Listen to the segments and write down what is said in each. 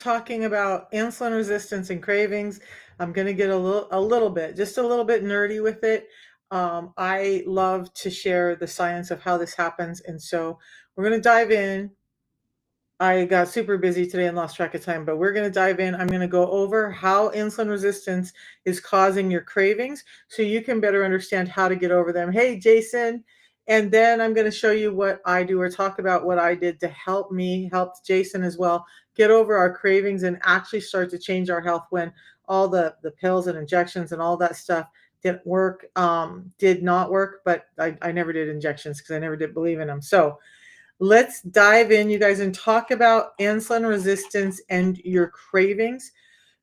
talking about insulin resistance and cravings. I'm going to get just a little bit nerdy with it. I love to share the science of how this happens. And so we're going to dive in. I got super busy today and lost track of time, but we're going to dive in. I'm going to go over how insulin resistance is causing your cravings so you can better understand how to get over them. Hey, Jason. And then I'm going to show you what I do or talk about what I did to help me, help Jason as well, get over our cravings and actually start to change our health when all the pills and injections and all that stuff did not work. But I never did injections because I never did believe in them. So let's dive in, you guys, and talk about insulin resistance and your cravings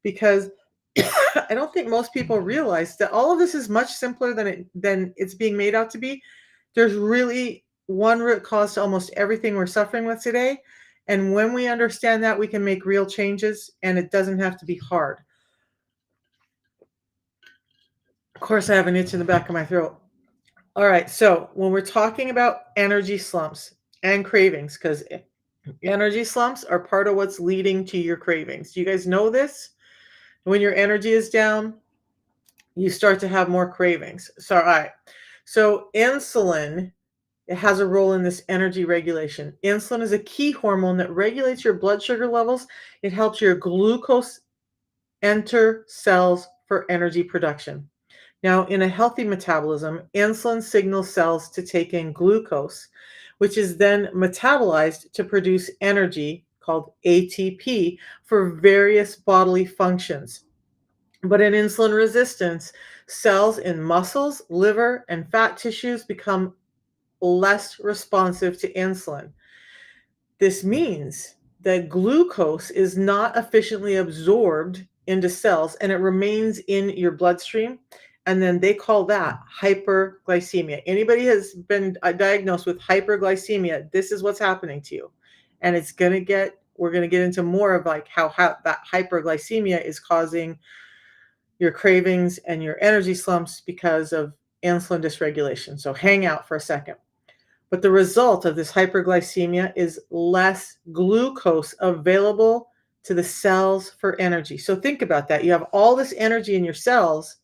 because I don't think most people realize that all of this is much simpler than it's being made out to be. There's really one root cause to almost everything we're suffering with today. And when we understand that, we can make real changes and it doesn't have to be hard. Of course, I have an itch in the back of my throat. All right, so when we're talking about energy slumps and cravings, because energy slumps are part of what's leading to your cravings. Do you guys know this? When your energy is down, you start to have more cravings. So, all right. So insulin, it has a role in this energy regulation. Insulin is a key hormone that regulates your blood sugar levels. It helps your glucose enter cells for energy production. Now, in a healthy metabolism, insulin signals cells to take in glucose, which is then metabolized to produce energy called ATP for various bodily functions. But in insulin resistance, cells in muscles, liver, and fat tissues become less responsive to insulin. This means that glucose is not efficiently absorbed into cells and it remains in your bloodstream. And then they call that hyperglycemia. Anybody has been diagnosed with hyperglycemia, this is what's happening to you. And we're going to get into more of like how that hyperglycemia is causing your cravings and your energy slumps because of insulin dysregulation. So hang out for a second. But the result of this hyperglycemia is less glucose available to the cells for energy. So think about that. You have all this energy in your cells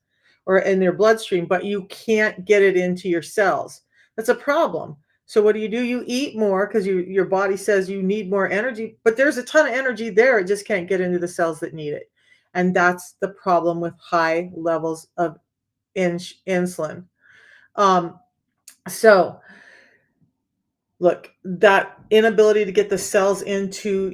or in your bloodstream, but you can't get it into your cells. That's a problem. So what do? You eat more because your body says you need more energy, but there's a ton of energy there. It just can't get into the cells that need it. And that's the problem with high levels of insulin. So look, that inability to get the cells into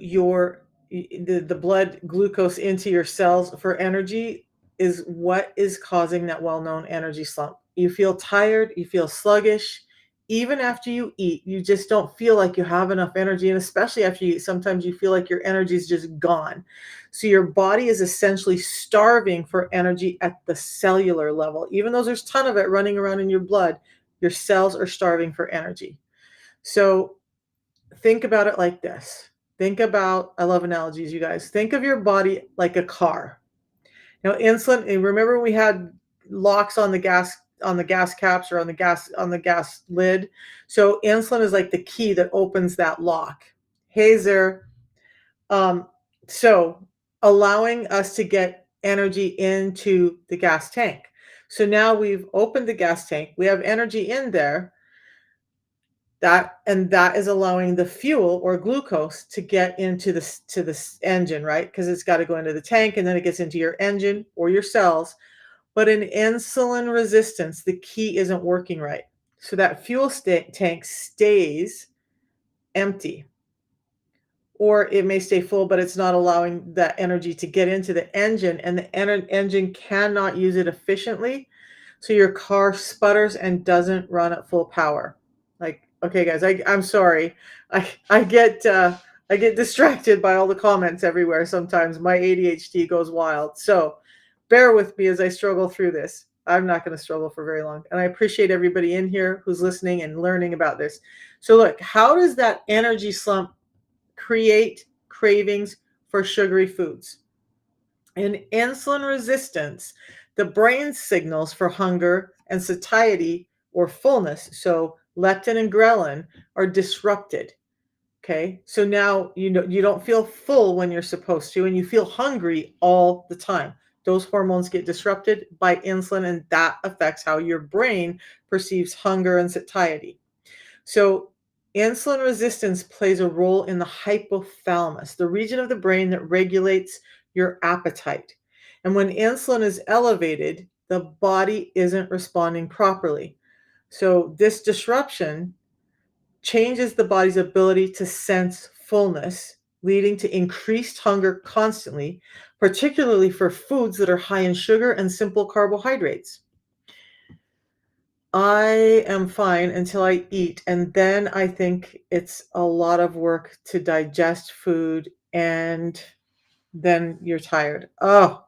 the blood glucose into your cells for energy is what is causing that well-known energy slump. You feel tired, you feel sluggish. Even after you eat, you just don't feel like you have enough energy. And especially after you eat, sometimes you feel like your energy is just gone. So your body is essentially starving for energy at the cellular level. Even though there's a ton of it running around in your blood, your cells are starving for energy. So think about it like this. I love analogies, you guys. Think of your body like a car. Now, insulin, and remember we had locks on the gas caps or on the gas lid. So insulin is like the key that opens that lock. Hey there. So allowing us to get energy into the gas tank. So now we've opened the gas tank. We have energy in there. That is allowing the fuel or glucose to get into this engine, right? Because it's got to go into the tank and then it gets into your engine or your cells. But in insulin resistance, the key isn't working right. So that fuel tank stays empty. Or it may stay full, but it's not allowing that energy to get into the engine, and the engine cannot use it efficiently. So your car sputters and doesn't run at full power. Like, okay, guys, I'm sorry. I get distracted by all the comments everywhere. Sometimes my ADHD goes wild. So bear with me as I struggle through this. I'm not going to struggle for very long. And I appreciate everybody in here who's listening and learning about this. So look, how does that energy slump create cravings for sugary foods? In insulin resistance, the brain signals for hunger and satiety or fullness, so leptin and ghrelin, are disrupted. Okay. So now you know you don't feel full when you're supposed to, and you feel hungry all the time. Those hormones get disrupted by insulin, and that affects how your brain perceives hunger and satiety. So, insulin resistance plays a role in the hypothalamus, the region of the brain that regulates your appetite. And when insulin is elevated, the body isn't responding properly. So, this disruption changes the body's ability to sense fullness, leading to increased hunger constantly, particularly for foods that are high in sugar and simple carbohydrates. I am fine until I eat, and then I think it's a lot of work to digest food, and then you're tired. Oh,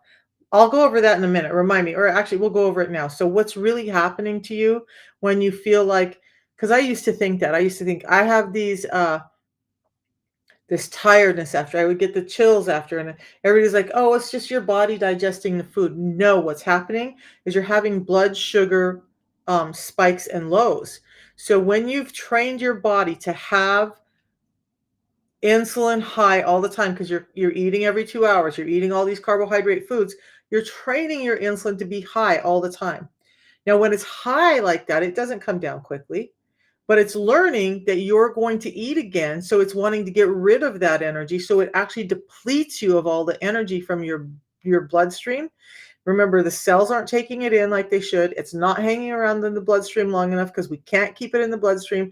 I'll go over that in a minute. Remind me, or actually, we'll go over it now. So, what's really happening to you when you feel like, because I used to think that, I used to think I have this tiredness after. I would get the chills after, and everybody's like, "Oh, it's just your body digesting the food." No, what's happening is you're having blood sugar spikes and lows. So when you've trained your body to have insulin high all the time because you're eating every 2 hours, you're eating all these carbohydrate foods, you're training your insulin to be high all the time. Now, when it's high like that, it doesn't come down quickly, but it's learning that you're going to eat again. So it's wanting to get rid of that energy. So it actually depletes you of all the energy from your bloodstream. Remember, the cells aren't taking it in like they should. It's not hanging around in the bloodstream long enough because we can't keep it in the bloodstream.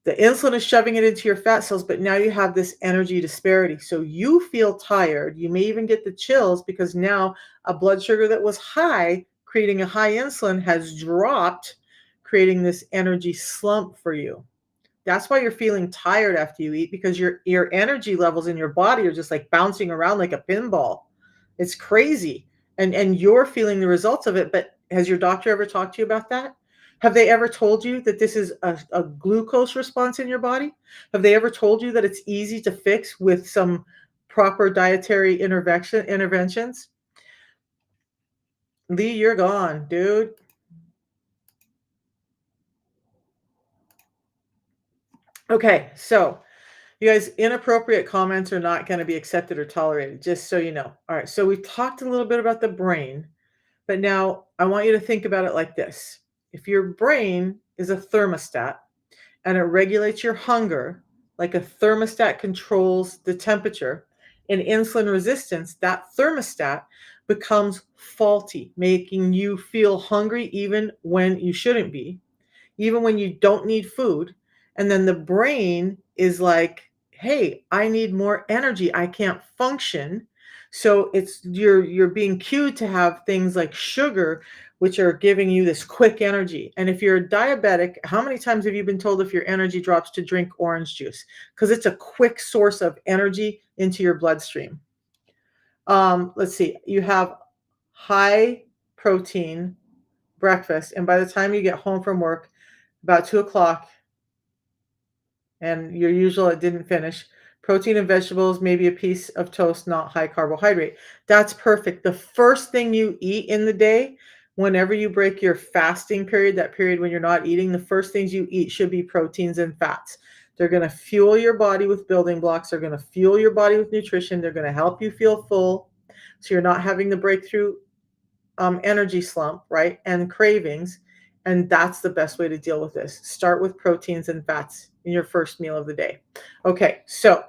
The insulin is shoving it into your fat cells, but now you have this energy disparity. So you feel tired. You may even get the chills because now a blood sugar that was high, creating a high insulin, has dropped, creating this energy slump for you. That's why you're feeling tired after you eat, because your energy levels in your body are just like bouncing around like a pinball. It's crazy. And you're feeling the results of it, but has your doctor ever talked to you about that? Have they ever told you that this is a glucose response in your body? Have they ever told you that it's easy to fix with some proper dietary interventions? Lee, you're gone, dude. Okay, so you guys, inappropriate comments are not going to be accepted or tolerated, just so you know. All right, so we talked a little bit about the brain, but now I want you to think about it like this. If your brain is a thermostat and it regulates your hunger, like a thermostat controls the temperature, in insulin resistance, that thermostat becomes faulty, making you feel hungry even when you shouldn't be, even when you don't need food. And then the brain is like, hey, I need more energy. I can't function. So it's you're being cued to have things like sugar, which are giving you this quick energy. And if you're a diabetic, how many times have you been told if your energy drops to drink orange juice? Because it's a quick source of energy into your bloodstream. Let's see, you have high protein breakfast, and by the time you get home from work, about 2 o'clock, and your usual it didn't finish. Protein and vegetables, maybe a piece of toast, not high carbohydrate. That's perfect. The first thing you eat in the day, whenever you break your fasting period, that period when you're not eating, the first things you eat should be proteins and fats. They're going to fuel your body with building blocks. They're going to fuel your body with nutrition. They're going to help you feel full. So you're not having the breakthrough energy slump, right? And cravings. And that's the best way to deal with this. Start with proteins and fats in your first meal of the day. Okay, so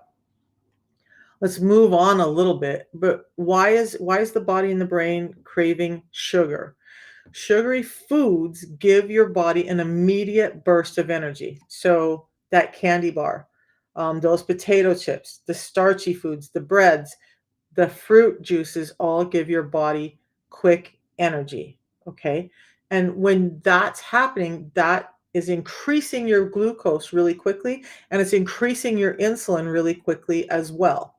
let's move on a little bit. But why is the body and the brain craving sugar? Sugary foods give your body an immediate burst of energy. So that candy bar, those potato chips, the starchy foods, the breads, the fruit juices all give your body quick energy. Okay. And when that's happening, that is increasing your glucose really quickly, and it's increasing your insulin really quickly as well.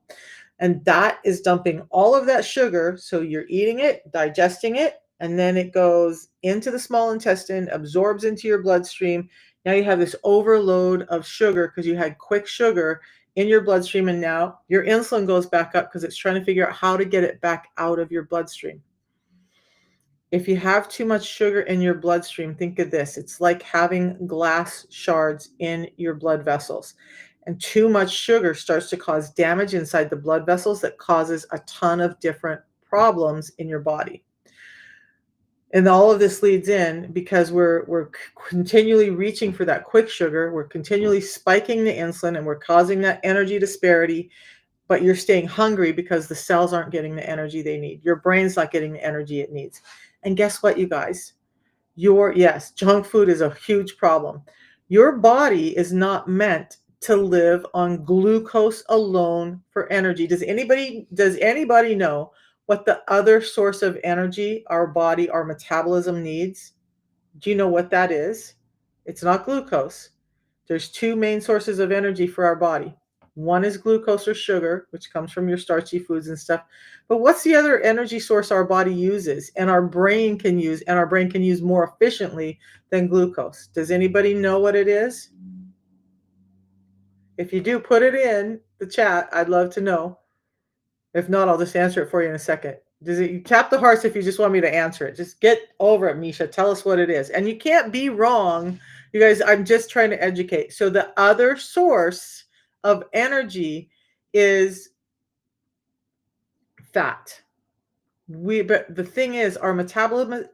And that is dumping all of that sugar. So you're eating it, digesting it, and then it goes into the small intestine, absorbs into your bloodstream. Now you have this overload of sugar because you had quick sugar in your bloodstream, and now your insulin goes back up because it's trying to figure out how to get it back out of your bloodstream. If you have too much sugar in your bloodstream, think of this. It's like having glass shards in your blood vessels. And too much sugar starts to cause damage inside the blood vessels that causes a ton of different problems in your body. And all of this leads in because we're continually reaching for that quick sugar. We're continually spiking the insulin and we're causing that energy disparity, but you're staying hungry because the cells aren't getting the energy they need. Your brain's not getting the energy it needs. And guess what, you guys? Yes, junk food is a huge problem. Your body is not meant to live on glucose alone for energy. Does anybody know what the other source of energy our body, our metabolism needs? Do you know what that is? It's not glucose. There's two main sources of energy for our body. One is glucose or sugar, which comes from your starchy foods and stuff. But what's the other energy source our body uses and our brain can use, and our brain can use more efficiently than glucose? Does anybody know what it is? If you do, put it in the chat. I'd love to know. If not, I'll just answer it for you in a second. You tap the hearts if you just want me to answer it. Just get over it, Misha. Tell us what it is. And you can't be wrong. You guys, I'm just trying to educate. So the other source of energy is fat. But the thing is, our metabolism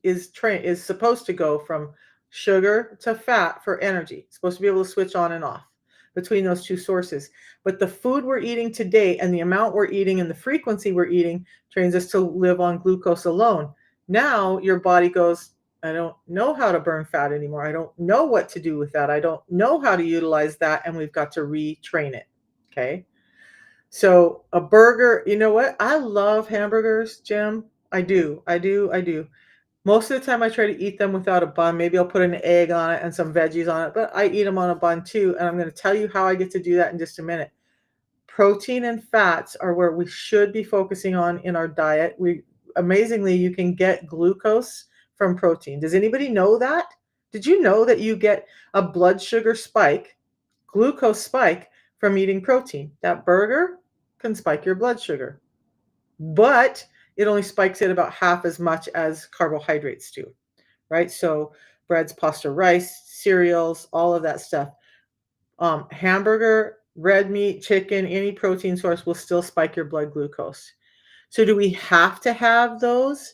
is supposed to go from sugar to fat for energy. It's supposed to be able to switch on and off between those two sources. But the food we're eating today and the amount we're eating and the frequency we're eating trains us to live on glucose alone. Now your body goes, I don't know how to burn fat anymore. I don't know what to do with that. I don't know how to utilize that. And we've got to retrain it. Okay. So a burger, you know what? I love hamburgers, Jim. I do. Most of the time I try to eat them without a bun. Maybe I'll put an egg on it and some veggies on it, but I eat them on a bun too. And I'm going to tell you how I get to do that in just a minute. Protein and fats are where we should be focusing on in our diet. Amazingly, you can get glucose from protein. Does anybody know that? Did you know that you get a blood sugar spike, glucose spike from eating protein? That burger can spike your blood sugar, but it only spikes it about half as much as carbohydrates do, right? So breads, pasta, rice, cereals, all of that stuff. Hamburger, red meat, chicken, any protein source will still spike your blood glucose. So do we have to have those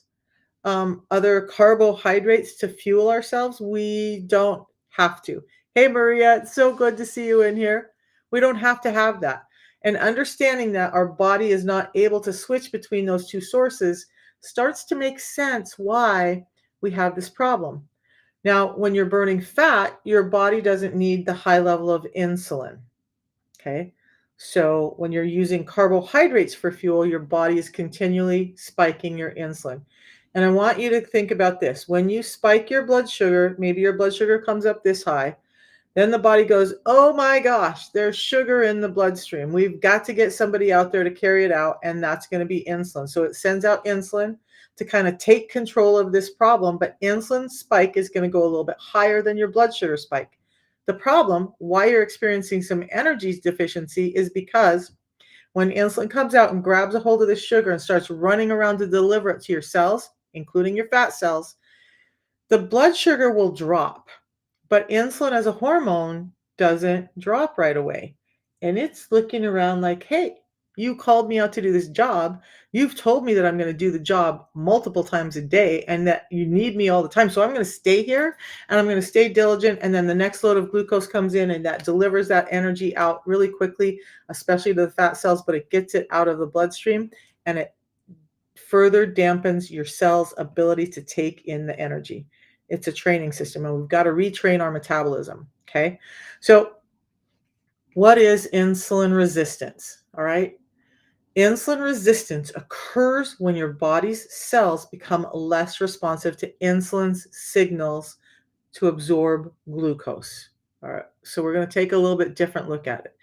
other carbohydrates to fuel ourselves? We don't have to. Hey, Maria, it's so good to see you in here. We don't have to have that. And understanding that our body is not able to switch between those two sources starts to make sense why we have this problem. Now, when you're burning fat, your body doesn't need the high level of insulin. Okay. So when you're using carbohydrates for fuel, your body is continually spiking your insulin. And I want you to think about this. When you spike your blood sugar, maybe your blood sugar comes up this high, then the body goes, oh my gosh, there's sugar in the bloodstream. We've got to get somebody out there to carry it out, and that's going to be insulin. So it sends out insulin to kind of take control of this problem, but insulin spike is going to go a little bit higher than your blood sugar spike. The problem, why you're experiencing some energy deficiency, is because when insulin comes out and grabs a hold of the sugar and starts running around to deliver it to your cells, including your fat cells, the blood sugar will drop. But insulin as a hormone doesn't drop right away. And it's looking around like, hey, you called me out to do this job. You've told me that I'm going to do the job multiple times a day and that you need me all the time. So I'm going to stay here and I'm going to stay diligent. And then the next load of glucose comes in and that delivers that energy out really quickly, especially to the fat cells, but it gets it out of the bloodstream and it further dampens your cell's ability to take in the energy. It's a training system, and we've got to retrain our metabolism. Okay. So what is insulin resistance? All right. Insulin resistance occurs when your body's cells become less responsive to insulin's signals to absorb glucose. All right. So we're going to take a little bit different look at it.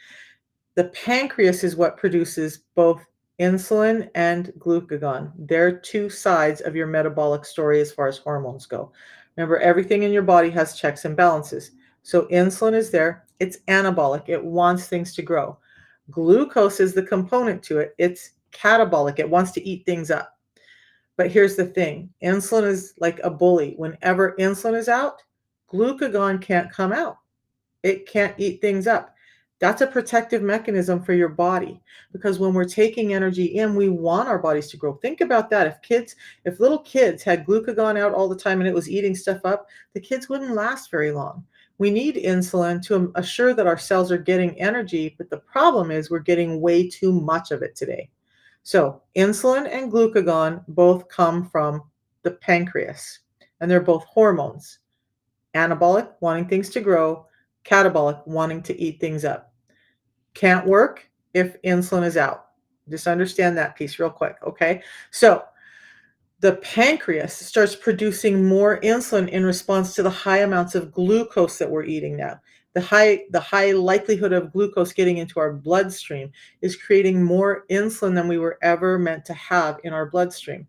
The pancreas is what produces both insulin and glucagon. They're two sides of your metabolic story as far as hormones go. Remember, everything in your body has checks and balances. So insulin is there. It's anabolic. It wants things to grow. Glucose is the component to it. It's catabolic. It wants to eat things up. But here's the thing. Insulin is like a bully. Whenever insulin is out, glucagon can't come out. It can't eat things up. That's a protective mechanism for your body because when we're taking energy in, we want our bodies to grow. Think about that. If little kids had glucagon out all the time and it was eating stuff up, the kids wouldn't last very long. We need insulin to assure that our cells are getting energy, but the problem is we're getting way too much of it today. So, insulin and glucagon both come from the pancreas, and they're both hormones. Anabolic, wanting things to grow, catabolic, wanting to eat things up. Can't work if insulin is out. Just understand that piece real quick, okay? So, the pancreas starts producing more insulin in response to the high amounts of glucose that we're eating now. The high likelihood of glucose getting into our bloodstream is creating more insulin than we were ever meant to have in our bloodstream.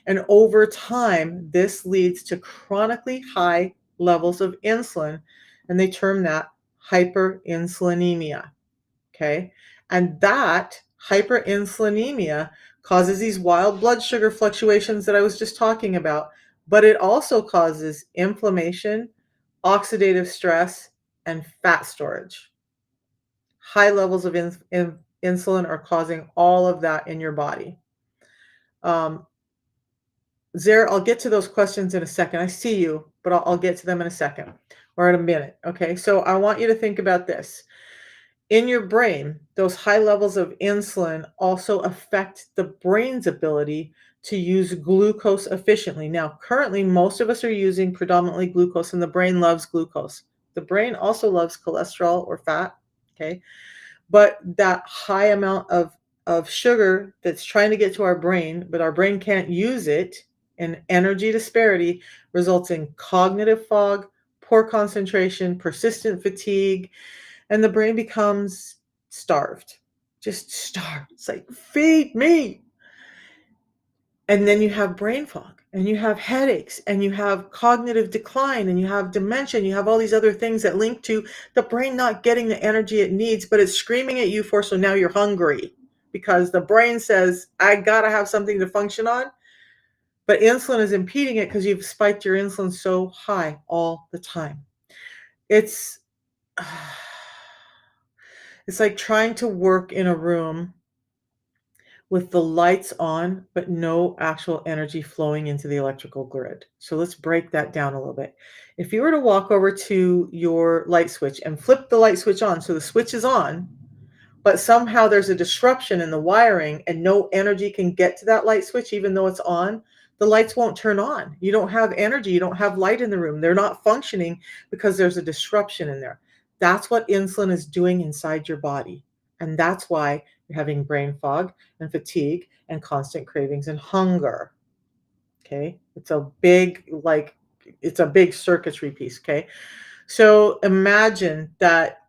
And over time, this leads to chronically high levels of insulin, and they term that hyperinsulinemia. Okay. And that hyperinsulinemia causes these wild blood sugar fluctuations that I was just talking about, but it also causes inflammation, oxidative stress, and fat storage. High levels of insulin are causing all of that in your body. Um, Zare, I'll get to those questions in a second. I see you, but I'll get to them in a second or in a minute. Okay. So I want you to think about this. In your brain, those high levels of insulin also affect the brain's ability to use glucose efficiently. Now, currently, most of us are using predominantly glucose, and the brain loves glucose. The brain also loves cholesterol or fat, okay? But that high amount of sugar that's trying to get to our brain, but our brain can't use it, and energy disparity results in cognitive fog, poor concentration, persistent fatigue, and the brain becomes starved, just starved. It's like, feed me. And then you have brain fog and you have headaches and you have cognitive decline and you have dementia and you have all these other things that link to the brain not getting the energy it needs, but it's screaming at you for, so now you're hungry because the brain says, I gotta have something to function on. But insulin is impeding it because you've spiked your insulin so high all the time. It's it's like trying to work in a room with the lights on, but no actual energy flowing into the electrical grid. So let's break that down a little bit. If you were to walk over to your light switch and flip the light switch on, so the switch is on, but somehow there's a disruption in the wiring and no energy can get to that light switch, even though it's on, the lights won't turn on. You don't have energy. You don't have light in the room. They're not functioning because there's a disruption in there. That's what insulin is doing inside your body. And that's why you're having brain fog and fatigue and constant cravings and hunger. Okay. It's a big circuitry piece. Okay. So imagine that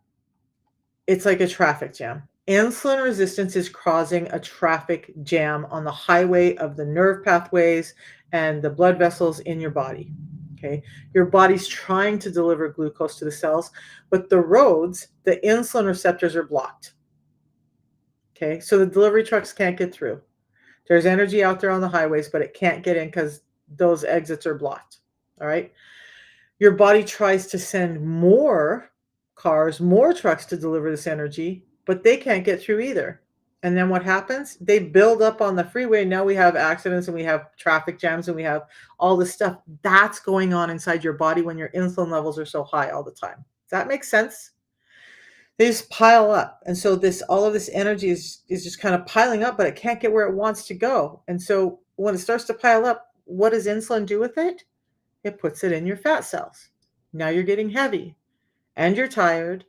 it's like a traffic jam. Insulin resistance is causing a traffic jam on the highway of the nerve pathways and the blood vessels in your body. Okay. Your body's trying to deliver glucose to the cells, but the roads, the insulin receptors are blocked. Okay. So the delivery trucks can't get through. There's energy out there on the highways, but it can't get in because those exits are blocked. All right. Your body tries to send more cars, more trucks to deliver this energy, but they can't get through either. And then what happens? They build up on the freeway. Now we have accidents and we have traffic jams and we have all this stuff. That's going on inside your body when your insulin levels are so high all the time. Does that make sense? They just pile up. And so all of this energy is just kind of piling up, but it can't get where it wants to go. And so when it starts to pile up, what does insulin do with it? It puts it in your fat cells. Now you're getting heavy and you're tired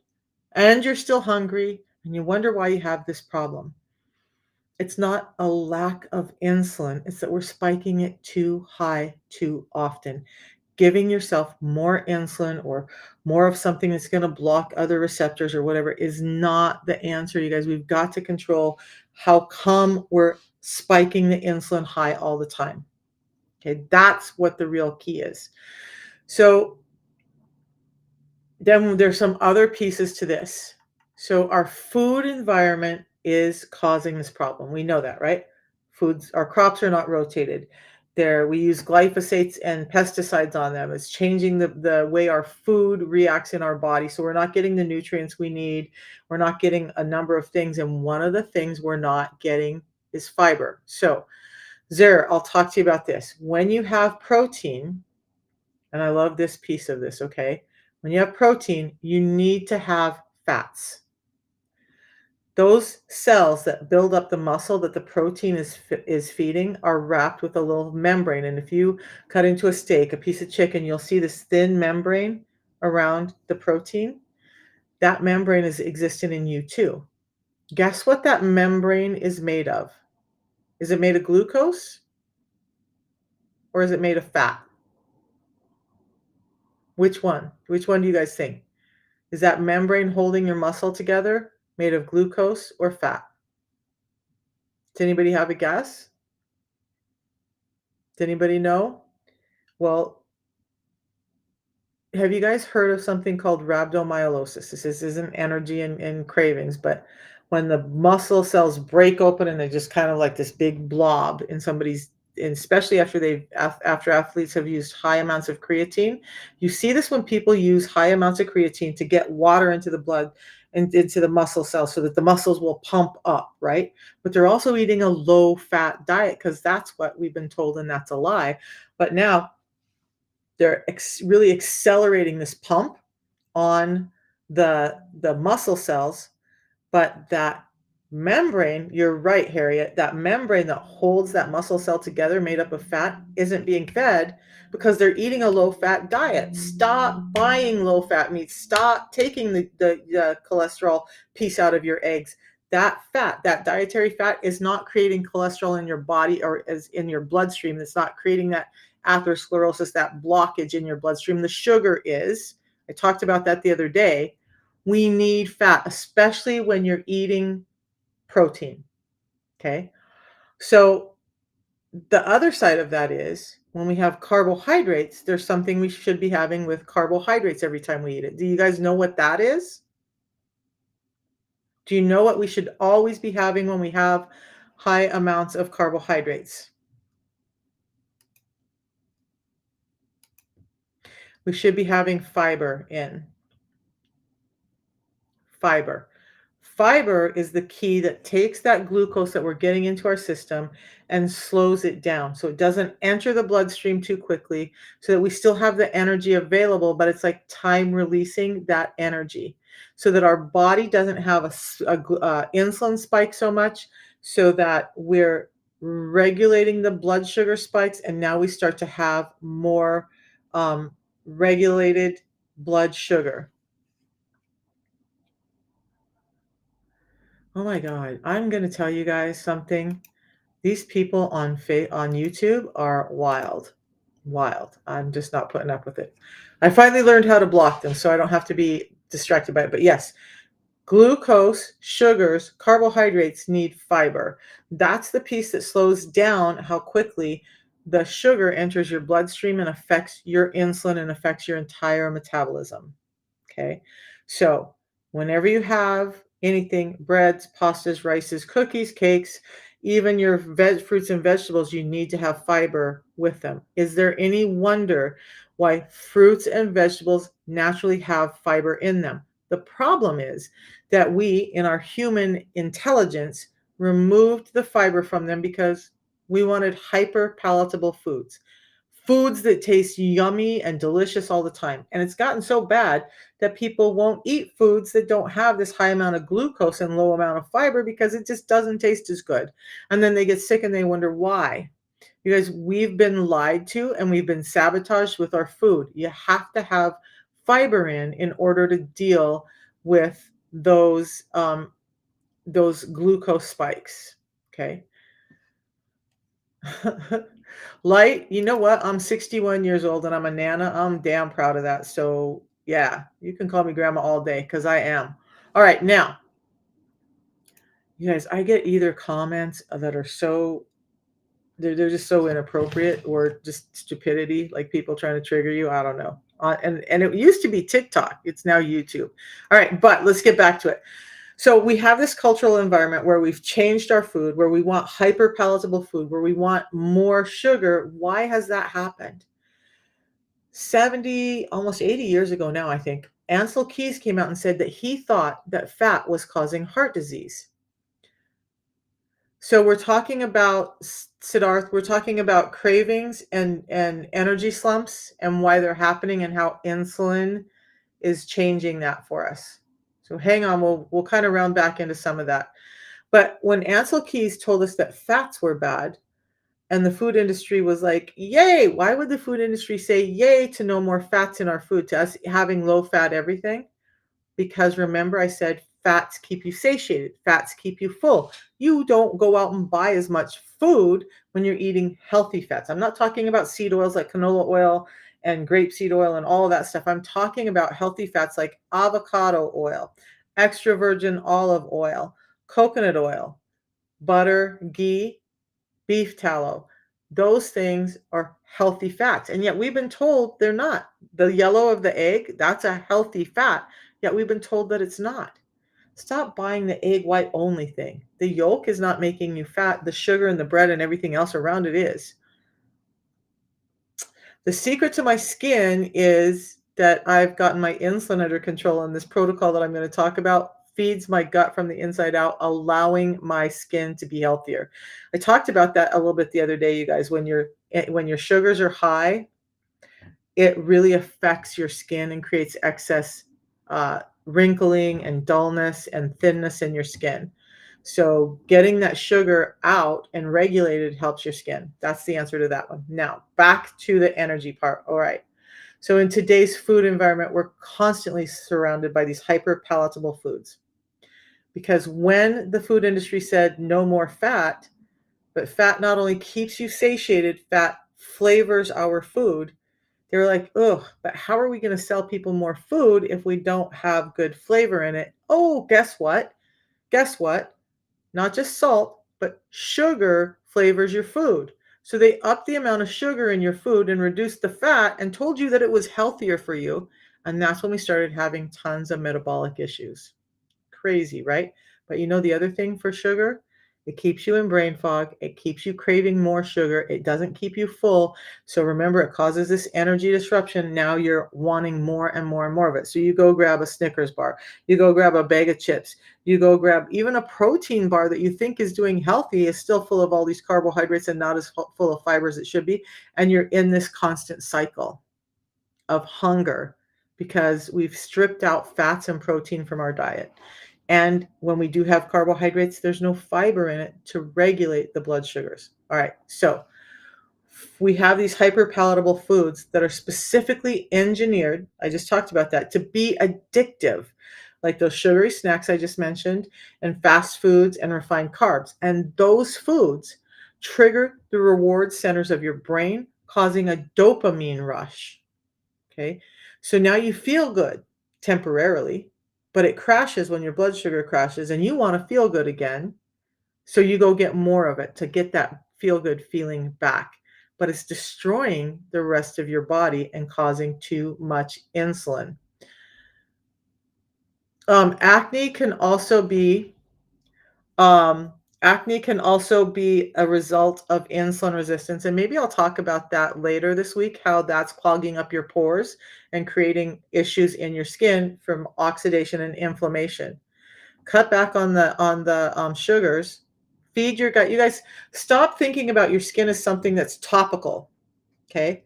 and you're still hungry and you wonder why you have this problem. It's not a lack of insulin. It's that we're spiking it too high too often. Giving yourself more insulin or more of something that's going to block other receptors or whatever is not the answer, you guys. We've got to control how come we're spiking the insulin high all the time. Okay, that's what the real key is. So then there's some other pieces to this. So our food environment is causing this problem. We know that, right? Our crops are not rotated. We use glyphosates and pesticides on them. It's changing the way our food reacts in our body. So we're not getting the nutrients we need. We're not getting a number of things. And one of the things we're not getting is fiber. So, Zer, I'll talk to you about this. When you have protein, and I love this piece of this, okay? When you have protein, you need to have fats. Those cells that build up the muscle that the protein is feeding are wrapped with a little membrane. And if you cut into a steak, a piece of chicken, you'll see this thin membrane around the protein. That membrane is existing in you too. Guess what that membrane is made of? Is it made of glucose or is it made of fat? Which one? Which one do you guys think? Is that membrane holding your muscle together made of glucose or fat? Does anybody have a guess? Does anybody know? Well, have you guys heard of something called rhabdomyolysis? This isn't energy and cravings, but when the muscle cells break open and they're just kind of like this big blob in somebody's, and especially after athletes have used high amounts of creatine, you see this when people use high amounts of creatine to get water into the blood and into the muscle cells so that the muscles will pump up, right? But they're also eating a low fat diet because that's what we've been told, and that's a lie. But now they're really accelerating this pump on the muscle cells, but that membrane, you're right, Harriet, that membrane that holds that muscle cell together made up of fat isn't being fed because they're eating a low-fat diet. Stop buying low-fat meats. Stop taking the cholesterol piece out of your eggs. That fat, that dietary fat, is not creating cholesterol in your body or as in your bloodstream. It's not creating that atherosclerosis, that blockage in your bloodstream. The sugar is. I talked about that the other day. We need fat, especially when you're eating protein. Okay. So the other side of that is when we have carbohydrates, there's something we should be having with carbohydrates every time we eat it. Do you guys know what that is? Do you know what we should always be having when we have high amounts of carbohydrates? We should be having fiber in. Fiber. Fiber is the key that takes that glucose that we're getting into our system and slows it down so it doesn't enter the bloodstream too quickly, so that we still have the energy available, but it's like time releasing that energy so that our body doesn't have a insulin spike so much, so that we're regulating the blood sugar spikes, and now we start to have more regulated blood sugar. Oh my God, I'm gonna tell you guys something. These people on YouTube are wild. Wild. I'm just not putting up with it. I finally learned how to block them so I don't have to be distracted by it. But yes, glucose, sugars, carbohydrates need fiber. That's the piece that slows down how quickly the sugar enters your bloodstream and affects your insulin and affects your entire metabolism. Okay. So whenever you have anything, breads, pastas, rices, cookies, cakes, even your fruits and vegetables, you need to have fiber with them. Is there any wonder why fruits and vegetables naturally have fiber in them? The problem is that we, in our human intelligence, removed the fiber from them because we wanted hyper palatable foods that taste yummy and delicious all the time. And it's gotten so bad that people won't eat foods that don't have this high amount of glucose and low amount of fiber because it just doesn't taste as good. And then they get sick and they wonder why. You guys, we've been lied to and we've been sabotaged with our food. You have to have fiber in order to deal with those glucose spikes. Okay. Light, you know what? I'm 61 years old and I'm a nana. I'm damn proud of that. So, yeah, you can call me grandma all day because I am. All right, now, you guys, I get either comments that are so they're just so inappropriate or just stupidity, like people trying to trigger you. I don't know. And it used to be TikTok. It's now YouTube. All right, but let's get back to it. So we have this cultural environment where we've changed our food, where we want hyper palatable food, where we want more sugar. Why has that happened? 70, almost 80 years ago now, I think, Ansel Keys came out and said that he thought that fat was causing heart disease. So we're talking about Siddharth, we're talking about cravings and energy slumps and why they're happening and how insulin is changing that for us. So hang on, we'll kind of round back into some of that. But when Ansel Keys told us that fats were bad, and the food industry was like, yay, why would the food industry say yay to no more fats in our food, to us having low fat everything? Because remember, I said fats keep you satiated, fats keep you full. You don't go out and buy as much food when you're eating healthy fats. I'm not talking about seed oils like canola oil and grapeseed oil and all of that stuff. I'm talking about healthy fats like avocado oil, extra virgin olive oil, coconut oil, butter, ghee, beef tallow. Those things are healthy fats. And yet we've been told they're not. The yellow of the egg, that's a healthy fat. Yet we've been told that it's not. Stop buying the egg white only thing. The yolk is not making you fat. The sugar and the bread and everything else around it is. The secret to my skin is that I've gotten my insulin under control, and this protocol that I'm going to talk about feeds my gut from the inside out, allowing my skin to be healthier. I talked about that a little bit the other day, you guys. When your sugars are high, it really affects your skin and creates excess wrinkling and dullness and thinness in your skin. So getting that sugar out and regulated helps your skin. That's the answer to that one. Now, back to the energy part. All right. So in today's food environment, we're constantly surrounded by these hyper palatable foods. Because when the food industry said no more fat, but fat not only keeps you satiated, fat flavors our food. They were like, "Ugh, but how are we going to sell people more food if we don't have good flavor in it?" Oh, guess what? Guess what? Not just salt, but sugar flavors your food. So they upped the amount of sugar in your food and reduced the fat and told you that it was healthier for you. And that's when we started having tons of metabolic issues. Crazy, right? But you know the other thing for sugar? It keeps you in brain fog. It keeps you craving more sugar. It doesn't keep you full. So remember, it causes this energy disruption. Now you're wanting more and more and more of it. So you go grab a Snickers bar. You go grab a bag of chips. You go grab even a protein bar that you think is doing healthy is still full of all these carbohydrates and not as full of fibers it should be. And you're in this constant cycle of hunger because we've stripped out fats and protein from our diet. And when we do have carbohydrates, there's no fiber in it to regulate the blood sugars. All right, so we have these hyperpalatable foods that are specifically engineered, I just talked about that, to be addictive, like those sugary snacks I just mentioned, and fast foods and refined carbs. And those foods trigger the reward centers of your brain, causing a dopamine rush. Okay. So now you feel good temporarily, but it crashes when your blood sugar crashes and you want to feel good again. So you go get more of it to get that feel good feeling back. But it's destroying the rest of your body and causing too much insulin. Acne can also be um, acne can also be a result of insulin resistance, and maybe I'll talk about that later this week, how that's clogging up your pores and creating issues in your skin from oxidation and inflammation. Cut back on the sugars. Feed your gut. You guys, stop thinking about your skin as something that's topical. Okay,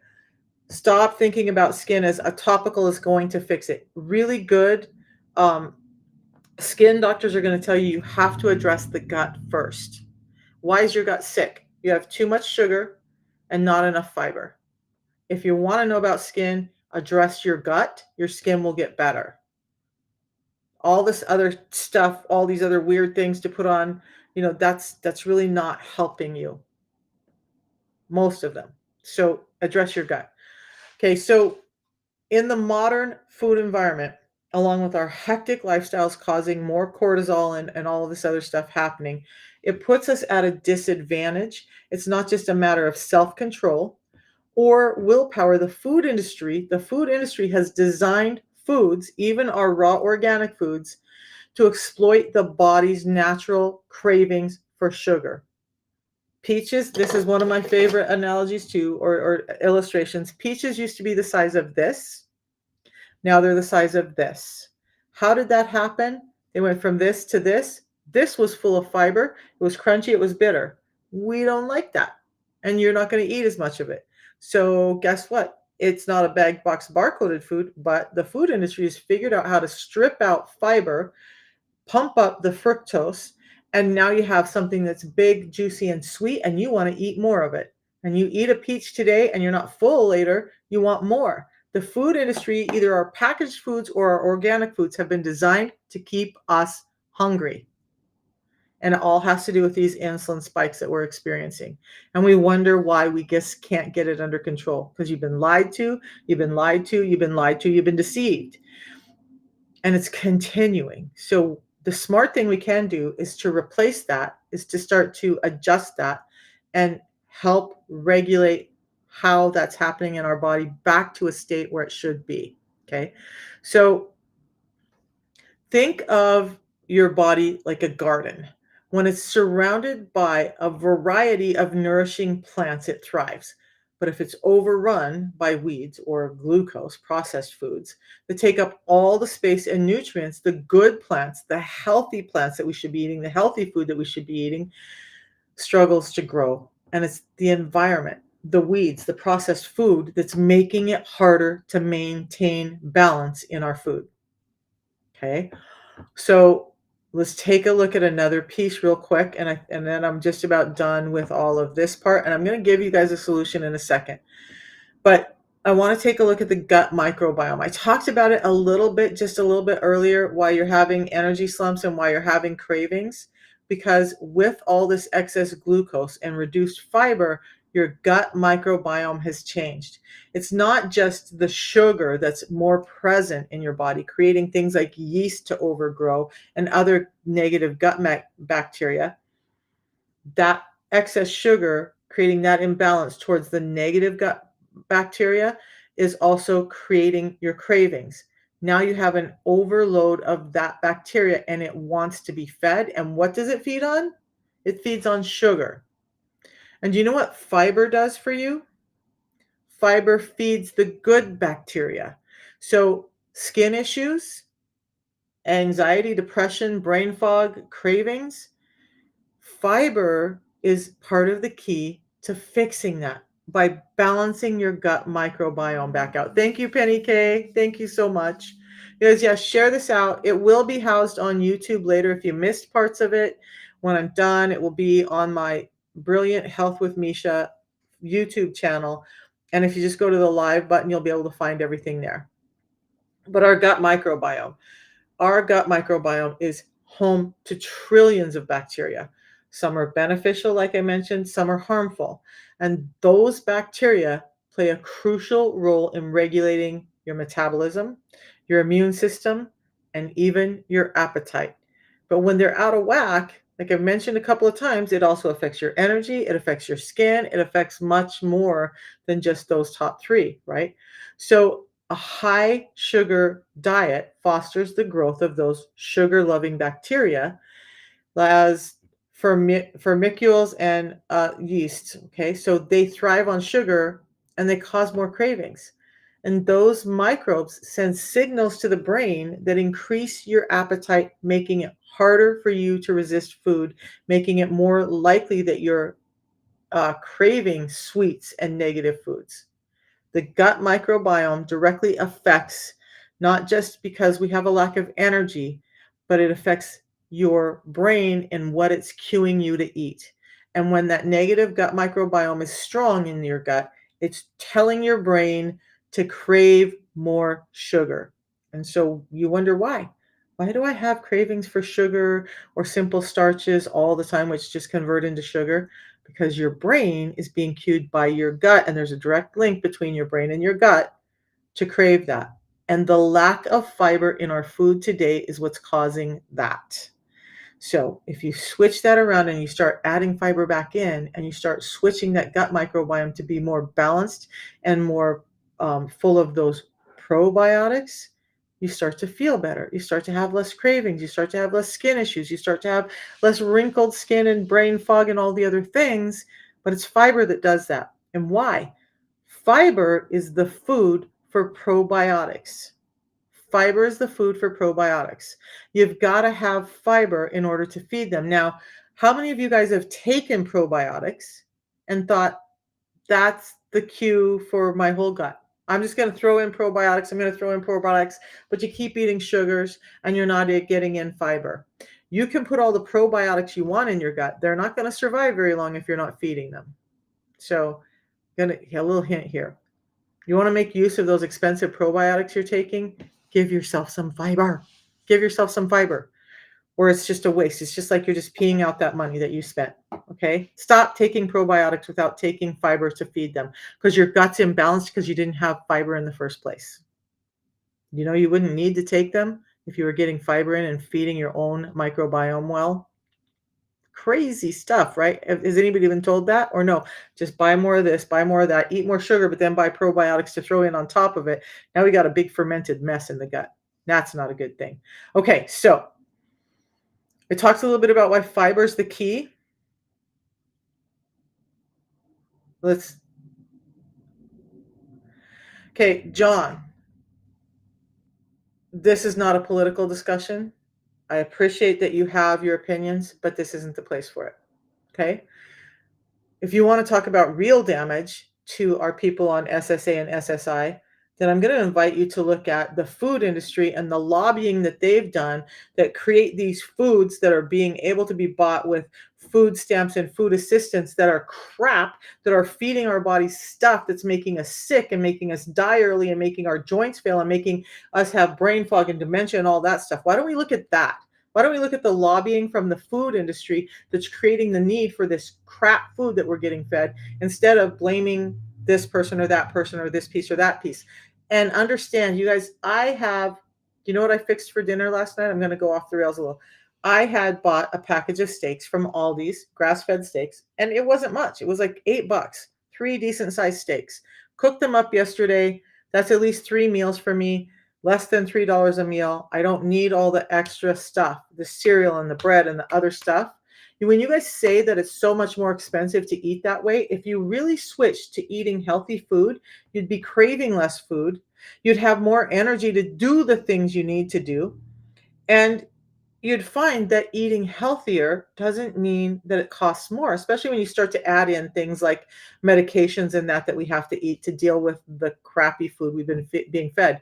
stop thinking about skin as a topical is going to fix it. Really good um, skin doctors are going to tell you you have to address the gut first. Why is your gut sick? You have too much sugar and not enough fiber. If you want to know about skin, address your gut, your skin will get better. All this other stuff, all these other weird things to put on, that's really not helping you. Most of them. So address your gut. Okay, so in the modern food environment, along with our hectic lifestyles causing more cortisol and all of this other stuff happening, it puts us at a disadvantage. It's not just a matter of self-control or willpower. The food industry has designed foods, even our raw organic foods, to exploit the body's natural cravings for sugar. Peaches, this is one of my favorite analogies too, or illustrations. Peaches used to be the size of this. Now they're the size of this. How did that happen? They went from this to this. This was full of fiber. It was crunchy. It was bitter. We don't like that. And you're not going to eat as much of it. So guess what? It's not a bag box barcoded food, but the food industry has figured out how to strip out fiber, pump up the fructose, and now you have something that's big, juicy, and sweet, and you want to eat more of it. And you eat a peach today and you're not full later, you want more. The food industry, either our packaged foods or our organic foods, have been designed to keep us hungry. And it all has to do with these insulin spikes that we're experiencing. And we wonder why we just can't get it under control, because you've been lied to, you've been lied to, you've been lied to, you've been deceived. And it's continuing. So the smart thing we can do is to replace that, is to start to adjust that and help regulate how that's happening in our body back to a state where it should be. Okay. So think of your body like a garden. When it's surrounded by a variety of nourishing plants, it thrives. But if it's overrun by weeds or glucose, processed foods that take up all the space and nutrients, the good plants, the healthy plants that we should be eating, the healthy food that we should be eating, struggles to grow. And it's the environment, the weeds, the processed food that's making it harder to maintain balance in our food. Okay. So let's take a look at another piece real quick, and then I'm just about done with all of this part, and I'm going to give you guys a solution in a second. But I want to take a look at the gut microbiome. I talked about it a little bit, just a little bit earlier, why you're having energy slumps and why you're having cravings, because with all this excess glucose and reduced fiber, your gut microbiome has changed. It's not just the sugar that's more present in your body, creating things like yeast to overgrow and other negative gut bacteria. That excess sugar, creating that imbalance towards the negative gut bacteria, is also creating your cravings. Now you have an overload of that bacteria and it wants to be fed. And what does it feed on? It feeds on sugar. And do you know what fiber does for you? Fiber feeds the good bacteria. So skin issues, anxiety, depression, brain fog, cravings, fiber is part of the key to fixing that by balancing your gut microbiome back out. Thank you, Penny K. Thank you so much. Yes, yes, share this out. It will be housed on YouTube later. If you missed parts of it, when I'm done, it will be on my Brilliant Health with Misha YouTube channel. And if you just go to the live button, you'll be able to find everything there. But our gut microbiome. Our gut microbiome is home to trillions of bacteria. Some are beneficial, like I mentioned, some are harmful. And those bacteria play a crucial role in regulating your metabolism, your immune system, and even your appetite. But when they're out of whack, like I've mentioned a couple of times, it also affects your energy, it affects your skin, it affects much more than just those top three, right? So a high sugar diet fosters the growth of those sugar-loving bacteria as firmicutes and yeast. Okay, so they thrive on sugar and they cause more cravings. And those microbes send signals to the brain that increase your appetite, making it harder for you to resist food, making it more likely that you're craving sweets and negative foods. The gut microbiome directly affects, not just because we have a lack of energy, but it affects your brain and what it's cueing you to eat. And when that negative gut microbiome is strong in your gut, it's telling your brain to crave more sugar. And so you wonder why. Why do I have cravings for sugar or simple starches all the time, which just convert into sugar? Because your brain is being cued by your gut, and there's a direct link between your brain and your gut to crave that. And the lack of fiber in our food today is what's causing that. So if you switch that around and you start adding fiber back in and you start switching that gut microbiome to be more balanced and more full of those probiotics, you start to feel better. You start to have less cravings. You start to have less skin issues. You start to have less wrinkled skin and brain fog and all the other things. But it's fiber that does that. And why? Fiber is the food for probiotics. Fiber is the food for probiotics. You've got to have fiber in order to feed them. Now, how many of you guys have taken probiotics and thought, that's the cue for my whole gut? I'm just going to throw in probiotics. I'm going to throw in probiotics, but you keep eating sugars and you're not getting in fiber. You can put all the probiotics you want in your gut. They're not going to survive very long if you're not feeding them. So, a little hint here. You want to make use of those expensive probiotics you're taking? Give yourself some fiber. Give yourself some fiber. Or it's just a waste. It's just like you're just peeing out that money that you spent. Okay? Stop taking probiotics without taking fiber to feed them, because your gut's imbalanced because you didn't have fiber in the first place. You know, you wouldn't need to take them if you were getting fiber in and feeding your own microbiome well. Crazy stuff, right? Has anybody been told that? Or no, just buy more of this, buy more of that, eat more sugar, but then buy probiotics to throw in on top of it. Now we got a big fermented mess in the gut. That's not a good thing. Okay, so it talks a little bit about why fiber is the key. Okay, John, this is not a political discussion. I appreciate that you have your opinions, but this isn't the place for it. Okay? If you want to talk about real damage to our people on SSA and SSI, then I'm going to invite you to look at the food industry and the lobbying that they've done that create these foods that are being able to be bought with food stamps and food assistance that are crap, that are feeding our bodies stuff that's making us sick and making us die early and making our joints fail and making us have brain fog and dementia and all that stuff. Why don't we look at that? Why don't we look at the lobbying from the food industry that's creating the need for this crap food that we're getting fed, instead of blaming this person or that person or this piece or that piece? And understand, you guys, you know what I fixed for dinner last night? I'm going to go off the rails a little. I had bought a package of steaks from Aldi's, grass-fed steaks, and it wasn't much. It was like $8, 3 decent-sized steaks. Cooked them up yesterday. That's at least 3 meals for me. Less than $3 a meal. I don't need all the extra stuff, the cereal and the bread and the other stuff. When you guys say that it's so much more expensive to eat that way, if you really switched to eating healthy food, you'd be craving less food. You'd have more energy to do the things you need to do. And you'd find that eating healthier doesn't mean that it costs more, especially when you start to add in things like medications and that we have to eat to deal with the crappy food we've been being fed.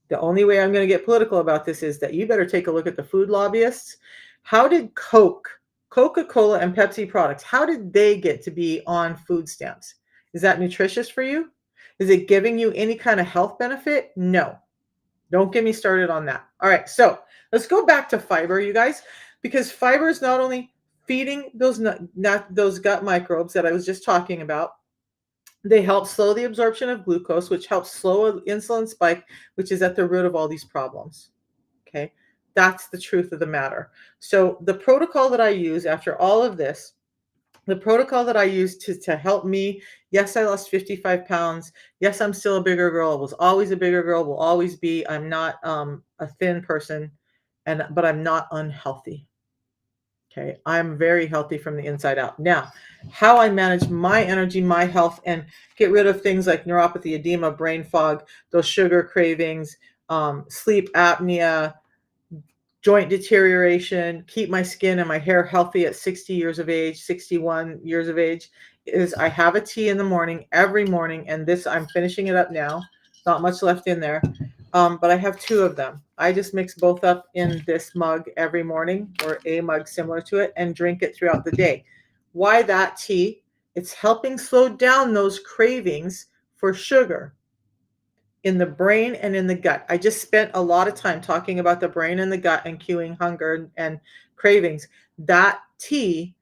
The only way I'm going to get political about this is that you better take a look at the food lobbyists. How did Coca-Cola and Pepsi products, how did they get to be on food stamps? Is that nutritious for you? Is it giving you any kind of health benefit? No. Don't get me started on that. All right, so let's go back to fiber, you guys, because fiber is not only feeding those gut microbes that I was just talking about. They help slow the absorption of glucose, which helps slow an insulin spike, which is at the root of all these problems. Okay, that's the truth of the matter. So the protocol that I use after all of this, the protocol that I use to help me, yes, I lost 55 pounds. Yes, I'm still a bigger girl. I was always a bigger girl, will always be. I'm not a thin person, but I'm not unhealthy. Okay, I'm very healthy from the inside out. Now, how I manage my energy, my health, and get rid of things like neuropathy, edema, brain fog, those sugar cravings, sleep apnea, joint deterioration, keep my skin and my hair healthy at 60 years of age, 61 years of age, is I have a tea in the morning, every morning, and this, I'm finishing it up now. Not much left in there. But I have 2 of them. I just mix both up in this mug every morning, or a mug similar to it, and drink it throughout the day. Why that tea? It's helping slow down those cravings for sugar in the brain and in the gut. I just spent a lot of time talking about the brain and the gut and cueing hunger and cravings. That tea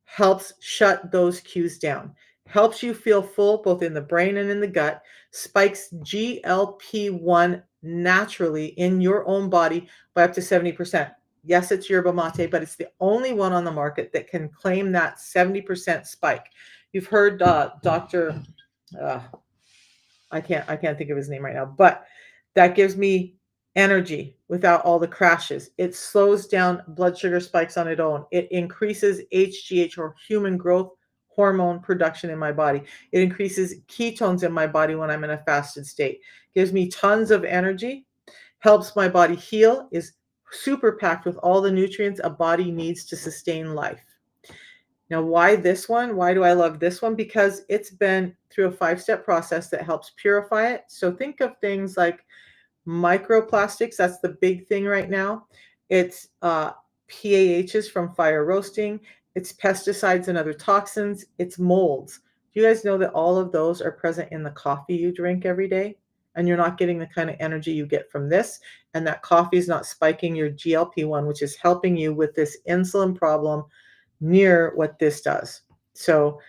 helps shut those cues down, helps you feel full both in the brain and in the gut, spikes GLP-1 naturally in your own body by up to 70%. Yes, it's yerba mate, but it's the only one on the market that can claim that 70% spike. You've heard Dr. I can't think of his name right now, but that gives me energy without all the crashes. It slows down blood sugar spikes on its own. It increases HGH, or human growth hormone production, in my body. It increases ketones in my body when I'm in a fasted state. Gives me tons of energy, helps my body heal, is super packed with all the nutrients a body needs to sustain life. Now, why this one? Why do I love this one? Because it's been through a 5-step process that helps purify it. So think of things like microplastics, that's the big thing right now. It's PAHs from fire roasting, it's pesticides and other toxins, it's molds. Do you guys know that all of those are present in the coffee you drink every day? And you're not getting the kind of energy you get from this. And that coffee is not spiking your GLP-1, which is helping you with this insulin problem near what this does. So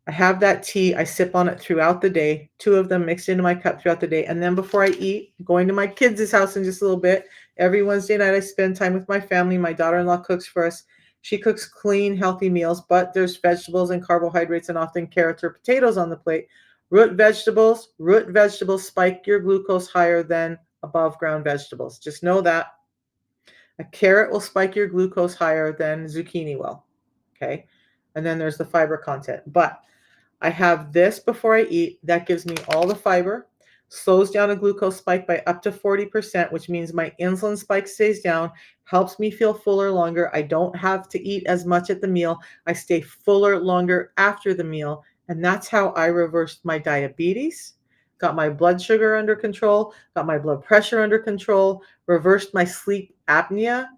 I have that tea. I sip on it throughout the day, 2 of them mixed into my cup throughout the day. And then before I eat, going to my kids' house in just a little bit. Every Wednesday night, I spend time with my family. My daughter-in-law cooks for us. She cooks clean, healthy meals, but there's vegetables and carbohydrates and often carrots or potatoes on the plate. Root vegetables spike your glucose higher than above ground vegetables. Just know that. A carrot will spike your glucose higher than zucchini will. Okay. And then there's the fiber content. But I have this before I eat. That gives me all the fiber, slows down a glucose spike by up to 40%, which means my insulin spike stays down, helps me feel fuller longer. I don't have to eat as much at the meal. I stay fuller longer after the meal. And that's how I reversed my diabetes, got my blood sugar under control, got my blood pressure under control, reversed my sleep apnea,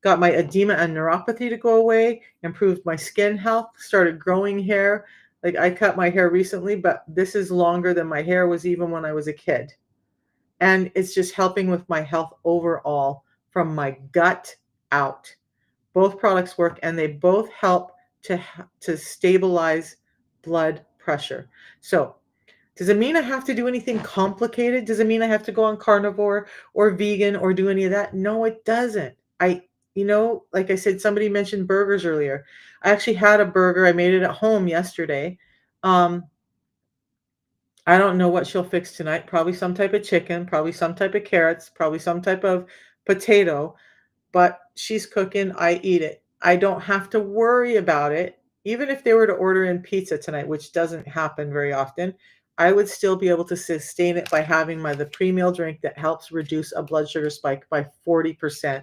got my edema and neuropathy to go away, improved my skin health, started growing hair. Like, I cut my hair recently, but this is longer than my hair was even when I was a kid. And it's just helping with my health overall from my gut out. Both products work, and they both help to stabilize blood pressure. So does it mean I have to do anything complicated? Does it mean I have to go on carnivore or vegan or do any of that? No, it doesn't. Like I said, somebody mentioned burgers earlier. I actually had a burger. I made it at home yesterday. Um, I don't know what she'll fix tonight. Probably some type of chicken, probably some type of carrots, probably some type of potato, but she's cooking, I eat it. I don't have to worry about it. Even if they were to order in pizza tonight, which doesn't happen very often, I would still be able to sustain it by having the pre-meal drink that helps reduce a blood sugar spike by 40%.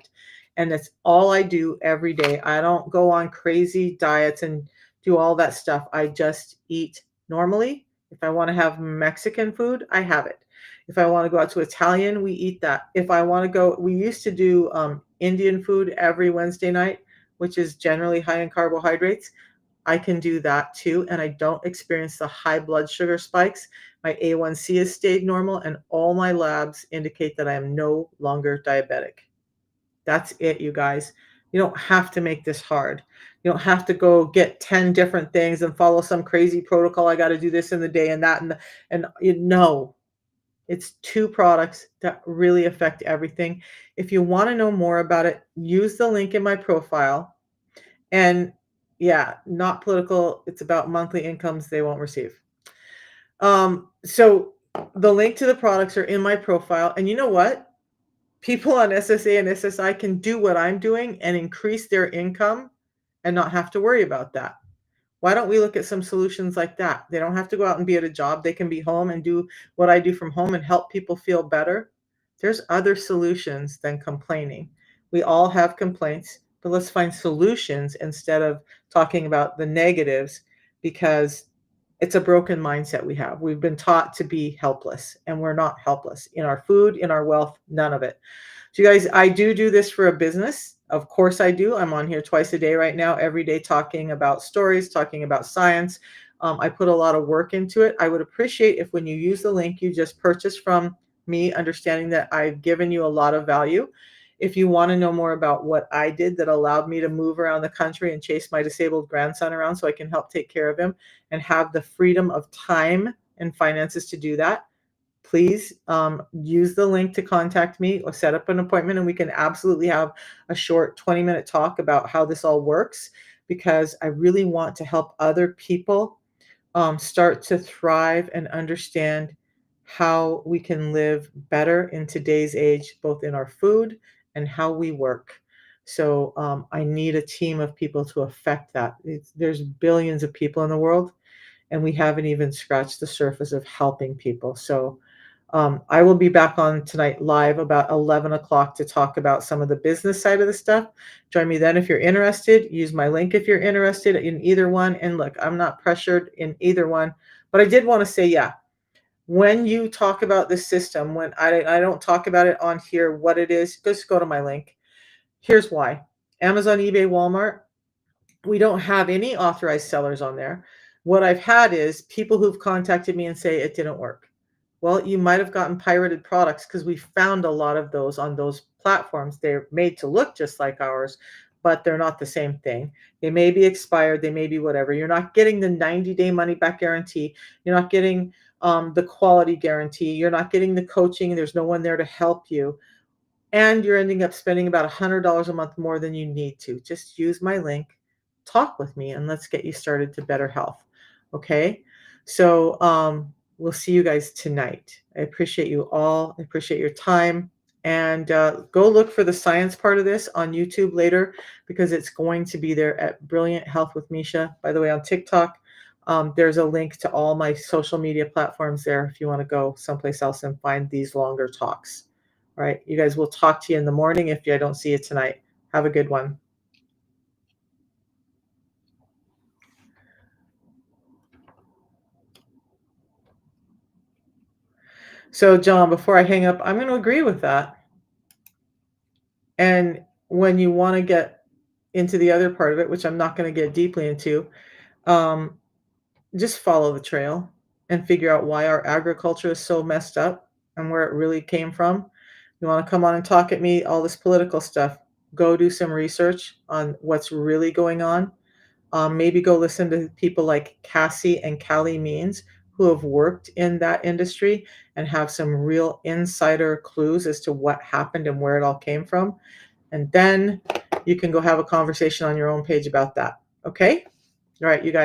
And that's all I do every day. I don't go on crazy diets and do all that stuff. I just eat normally. If I want to have Mexican food, I have it. If I want to go out to Italian, we eat that. If I want to go, we used to do Indian food every Wednesday night, which is generally high in carbohydrates. I can do that too, and I don't experience the high blood sugar spikes. My A1C has stayed normal, and all my labs indicate that I am no longer diabetic. That's it, you guys. You don't have to make this hard. You don't have to go get 10 different things and follow some crazy protocol. I got to do this in the day and that and you know, it's 2 products that really affect everything. If you want to know more about it, use the link in my profile. And yeah, not political. It's about monthly incomes they won't receive. So the link to the products are in my profile. And you know what? People on SSA and SSI can do what I'm doing and increase their income and not have to worry about that. Why don't we look at some solutions like that? They don't have to go out and be at a job. They can be home and do what I do from home and help people feel better. There's other solutions than complaining. We all have complaints, but let's find solutions instead of talking about the negatives, because it's a broken mindset we have. We've been taught to be helpless, and we're not helpless in our food, in our wealth, none of it. So you guys, I do this for a business. Of course I do. I'm on here twice a day right now, every day, talking about stories, talking about science. I put a lot of work into it. I would appreciate if when you use the link you just purchased from me, understanding that I've given you a lot of value. If you want to know more about what I did that allowed me to move around the country and chase my disabled grandson around so I can help take care of him and have the freedom of time and finances to do that, please use the link to contact me or set up an appointment, and we can absolutely have a short 20-minute talk about how this all works, because I really want to help other people start to thrive and understand how we can live better in today's age, both in our food and how we work. So I need a team of people to affect that. There's billions of people in the world, and we haven't even scratched the surface of helping people. So I will be back on tonight live about 11 o'clock to talk about some of the business side of the stuff. Join me then if you're interested. Use my link if you're interested in either one. And look, I'm not pressured in either one, but I did want to say, yeah, when you talk about this system, when I don't talk about it on here, what it is, just go to my link. Here's why. Amazon, eBay, Walmart, we don't have any authorized sellers on there. What I've had is people who've contacted me and say it didn't work. Well, you might have gotten pirated products because we found a lot of those on those platforms. They're made to look just like ours, but they're not the same thing. They may be expired, they may be whatever. You're not getting the 90-day money back guarantee. You're not getting the quality guarantee. You're not getting the coaching. There's no one there to help you. And you're ending up spending about $100 a month more than you need to. Just use my link, talk with me, and let's get you started to better health. Okay? So we'll see you guys tonight. I appreciate you all. I appreciate your time. And go look for the science part of this on YouTube later because it's going to be there at Brilliant Health with Misha. By the way, on TikTok, there's a link to all my social media platforms there if you want to go someplace else and find these longer talks. All right, you guys, will talk to you in the morning if I don't see you tonight. Have a good one. So, John, before I hang up, I'm going to agree with that. And when you want to get into the other part of it, which I'm not going to get deeply into, um, just follow the trail and figure out why our agriculture is so messed up and where it really came from. You want to come on and talk at me, all this political stuff, go do some research on what's really going on. Maybe go listen to people like Cassie and Callie Means who have worked in that industry and have some real insider clues as to what happened and where it all came from. And then you can go have a conversation on your own page about that. Okay? All right, you guys.